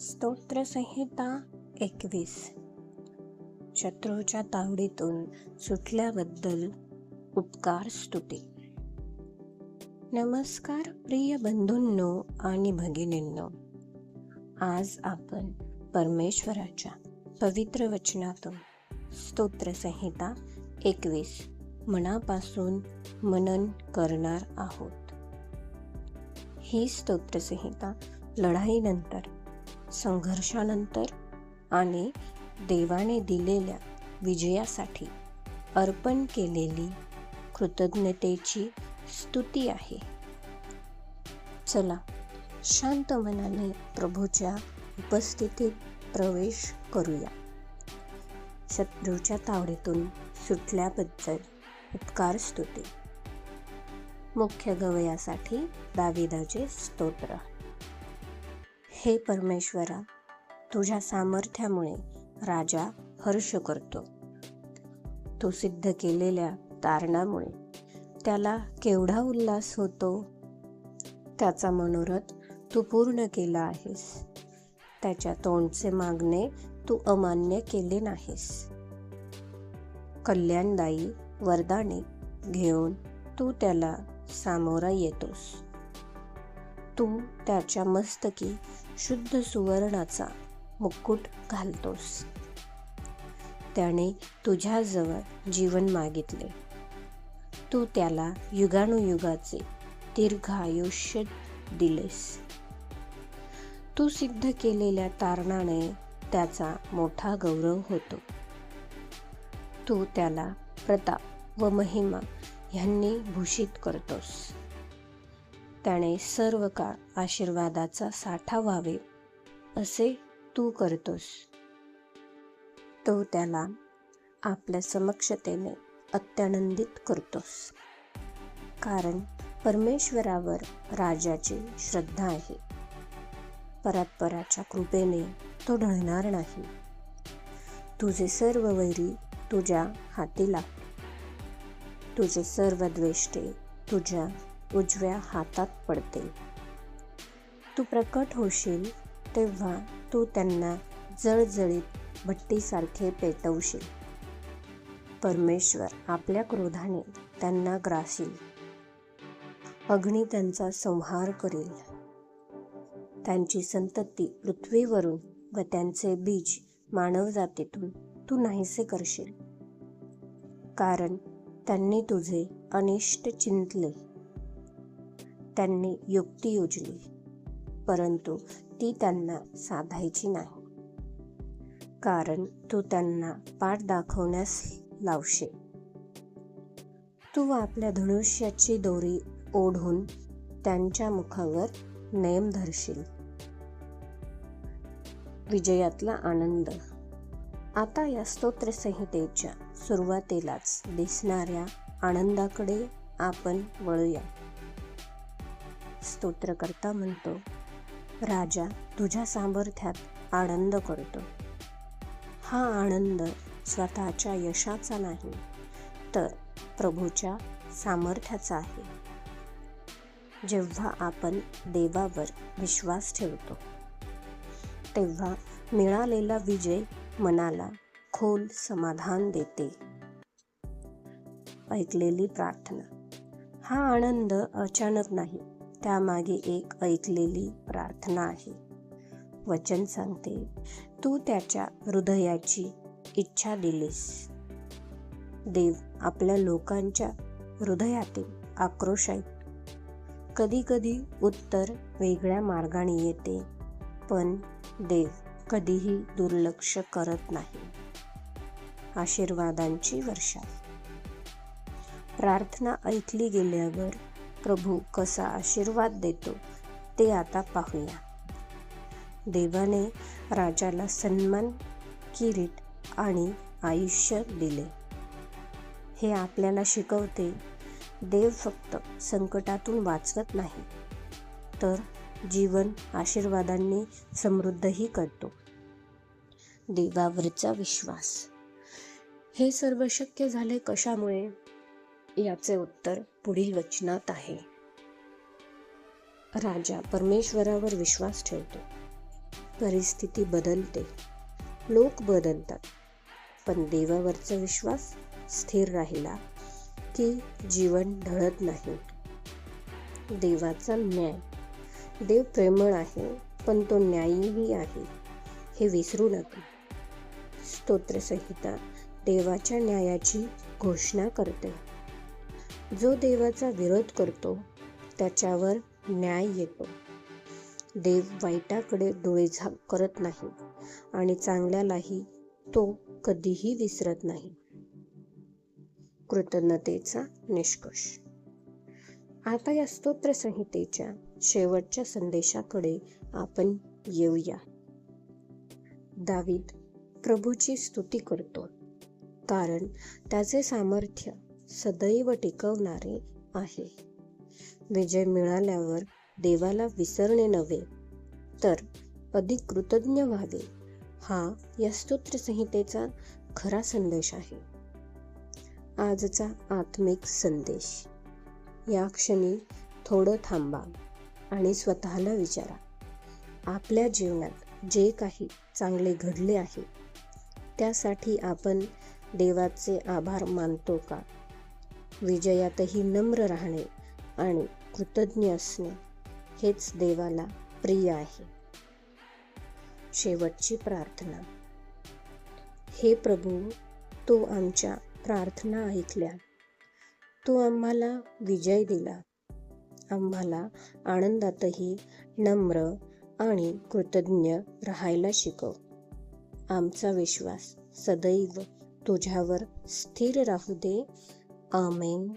स्तोत्रसंहिता 21. शत्रूच्या तावडीतून सुटल्याबद्दल उपकार स्तुती. नमस्कार प्रिय बंधूंनो आणि भगिनींनो, आज आपण परमेश्वराच्या पवित्र वचनातून स्तोत्रसंहिता 21 मनापासून मनन करणार आहोत. ही स्तोत्रसंहिता लढाईनंतर, संघर्षानंतर आणि देवाने दिलेल्या विजयासाठी अर्पण केलेली कृतज्ञतेची स्तुती आहे. चला शांत मनाने प्रभूच्या उपस्थितीत प्रवेश करूया. शत्रूच्या तावडीतून सुटल्याबद्दल उपकार स्तुती. मुख्य गवयासाठी दाविदाचे स्तोत्र. हे परमेश्वरा, तुझ्या सामर्थ्यामुळे राजा हर्ष करतो. तू सिद्ध केलेल्या तारणामुळे त्याला केवढा उल्हास होतो. त्याचा मनोरथ तू पूर्ण केला आहेस. त्याच्या तोंडचे मागणे तू अमान्य केले नाहीस. कल्याणदायी वरदाने घेऊन तू त्याला सामोरा येतोस. तू त्याच्या मस्तकी शुद्ध सुवर्णाचा मुकुट घालतोस. त्याने तुझ्याजवळ जीवन मागितले. तू त्याला युगानुयुगाचे दीर्घ आयुष्य दिलेस. तू सिद्ध केलेल्या तारणाने त्याचा मोठा गौरव होतो. तू त्याला प्रताप व महिमा ह्यांनी भूषित करतोस. त्याने सर्व काळ आशीर्वादाचा साठा व्हावे असे तू करतोस. तो त्याला आपल्या समक्षतेने अत्यानंदित करतोस. कारण परमेश्वरावर राजाची श्रद्धा आहे. परात्पराच्या कृपेने तो ढळणार नाही. तुझे सर्व वैरी तुझ्या हाती लागले. तुझे सर्व द्वेष्टे तुझ्या उजव्या हातात पडतील. तू प्रकट होशील तेव्हा तू त्यांना जळजळीत भट्टीसारखे पेटवशील. परमेश्वर आपल्या क्रोधाने त्यांना ग्रासील. अग्नी त्यांचा संहार करेल. त्यांची संतती पृथ्वीवरून व त्यांचे बीज मानवजातीतून तू नाहीसे करशील. कारण त्यांनी तुझे अनिष्ट चिंतले. त्यांनी युक्ती योजली, परंतु ती त्यांना साधायची नाही. कारण तू त्यांना पाठ दाखवण्यास लावशील. तू आपल्या धनुष्याची दोरी ओढून त्यांच्या मुखावर नेम धरशील. विजयातला आनंद. आता या स्तोत्रसंहितेच्या सुरुवातीलाच दिसणाऱ्या आनंदाकडे आपण वळूया. स्तोत्रकर्ता म्हणतो, राजा तुझ्या सामर्थ्यात आनंद करतो. हा आनंद स्वतःच्या यशाचा नाही, तर प्रभूच्या सामर्थ्याचा आहे. जेव्हा आपण देवावर विश्वास ठेवतो, तेव्हा मिळालेला विजय मनाला खोल समाधान देते. ऐकलेली प्रार्थना. हा आनंद अचानक नाही, त्यामागे एक ऐकलेली प्रार्थना आहे. वचन सांगते, तू त्याच्या हृदयाची इच्छा दिलीस. देव आपल्या लोकांच्या हृदयातील आक्रोश ऐकतो. कधी कधी उत्तर वेगळ्या मार्गाने येते, पण देव कधीही दुर्लक्ष करत नाही. आशीर्वादांची वर्षा. प्रार्थना ऐकली गेल्यावर प्रभू कसा आशीर्वाद देतो ते आता पाहूया. देवाने राजाला सन्मान, किरीट आणि आयुष्य दिले. हे आपल्याला शिकवते, देव फक्त संकटातून वाचवत नाही, तर जीवन आशीर्वादांनी समृद्धही करतो. देवावरचा विश्वास. हे सर्व शक्य झाले कशामुळे? याचे उत्तर पुढील वचनात आहे. राजा परमेश्वरावर विश्वास ठेवतो. परिस्थिती बदलते, लोक बदलतात, पण देवावरचा विश्वास स्थिर राहिला की जीवन ढळत नाही. देवाचा न्याय. देव प्रेमळ आहे, पण तो न्यायीही आहे, हे विसरू नका. स्तोत्रसंहिता देवाच्या न्यायाची घोषणा करते. जो देवाचा विरोध करतो त्याच्यावर न्याय येतो. देव वाईटाकडे डोळेझाक करत नाही आणि चांगल्यालाही तो कधीही विसरत नाही. कृतज्ञतेचा निष्कर्ष. आता या स्तोत्रसंहितेच्या शेवटच्या संदेशाकडे आपण येऊया. दावीद प्रभूची स्तुती करतो, कारण त्याचे सामर्थ्य सदैव टिकवणारे आहे. विजय मिळाल्यावर देवाला विसरणे नव्हे, तर अधिक कृतज्ञ व्हावे, हा या स्तोत्रसंहितेचा खरा संदेश आहे. आजचा आत्मिक संदेश. या क्षणी थोडं थांबा आणि स्वतःला विचारा, आपल्या जीवनात जे काही चांगले घडले आहे त्यासाठी आपण देवाचे आभार मानतो का? विजयातही नम्र राहणे आणि कृतज्ञ असणे हेच देवाला प्रिय आहे. शेवटची प्रार्थना. हे प्रभू, तू आमच्या प्रार्थना ऐकल्या. तू आम्हाला विजय दिला. आम्हाला आनंदातही नम्र आणि कृतज्ञ राहायला शिकव. आमचा विश्वास सदैव तुझ्यावर स्थिर राहू दे. आमेन.